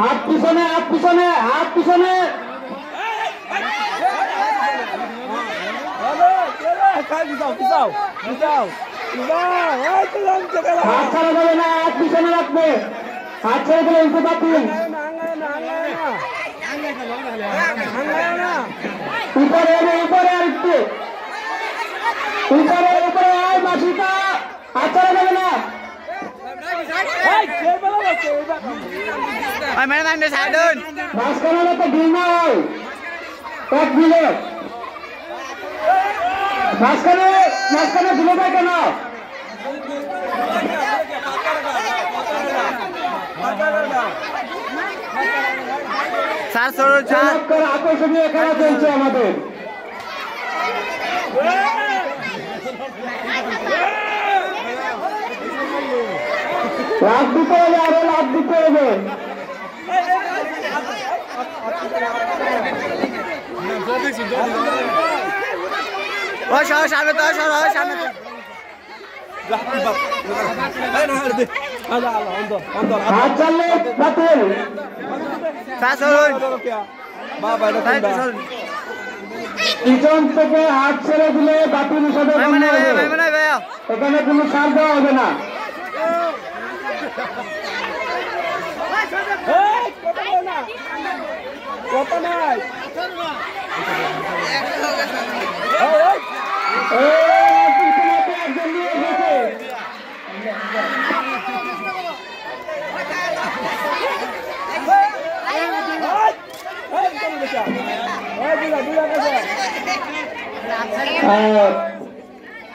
হাত পিছনে হাত পিছনে হাত পিছনে হাত ছাড়া যাবে না, হাত পিছনে রাখবে, হাত ছেড়ে দিলে উল্টো বাতিল। উপরে এনে উপরে আর একটু উপরে উপরে আয় মাসিকা, হাত ছাড়া যাবে না। মাঝখানে তো ভিড় না হয়, এক ভিড়ে মাঝখানে মাঝখানে ভিড়ে যায় কেন? আকর্ষণীয় খেলা চলছে আমাদের। লাভ দিতে হবে, আরো লাভ দিতে হবে। হাত চাললে বাতিল। পিছন থেকে হাত ছেড়ে দিলে বাতিল হিসাবে এখানে কোনো ছাড় দেওয়া হবে না।